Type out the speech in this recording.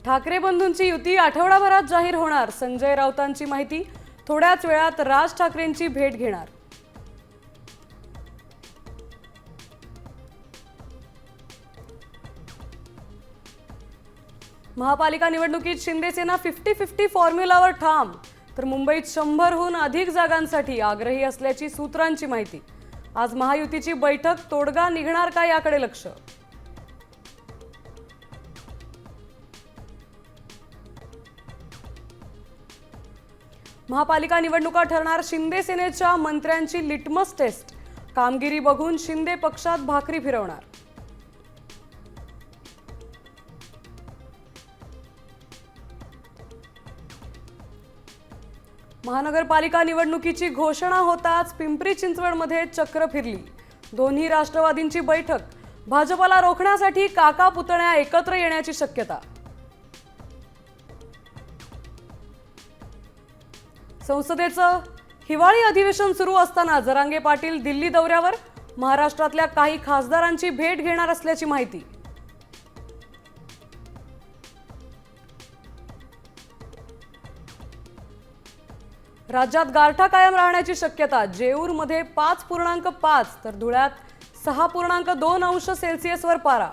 ठाकरे बंधूंची युती आठवडाभरात जाहीर होणार. संजय राऊतांची माहिती. थोड्याच वेळात राज ठाकरेंची भेट घेणार. महापालिका निवडणुकीत शिंदेसेना 50-50 फॉर्म्युलावर ठाम. तर मुंबईत 100हून अधिक जागांसाठी आग्रही असल्याची सूत्रांची माहिती. आज महायुतीची बैठक. तोडगा निघणार का याकडे लक्ष. महापालिका निवडणुका ठरणार शिंदे सेनेच्या मंत्र्यांची लिटमस टेस्ट. कामगिरी बघून शिंदे पक्षात भाकरी फिरवणार. महानगरपालिका निवडणुकीची घोषणा होताच पिंपरी चिंचवडमध्ये चक्र फिरली. दोन्ही राष्ट्रवादींची बैठक. भाजपला रोखण्यासाठी काका पुतण्या एकत्र येण्याची शक्यता. संसदेचं हिवाळी अधिवेशन सुरू असताना जरांगे पाटील दिल्ली दौऱ्यावर. महाराष्ट्रातल्या काही खासदारांची भेट घेणार असल्याची माहिती. राज्यात गारठा कायम राहण्याची शक्यता. जेऊरमध्ये 5.5 तर धुळ्यात 6.2 अंश सेल्सिअसवर पारा.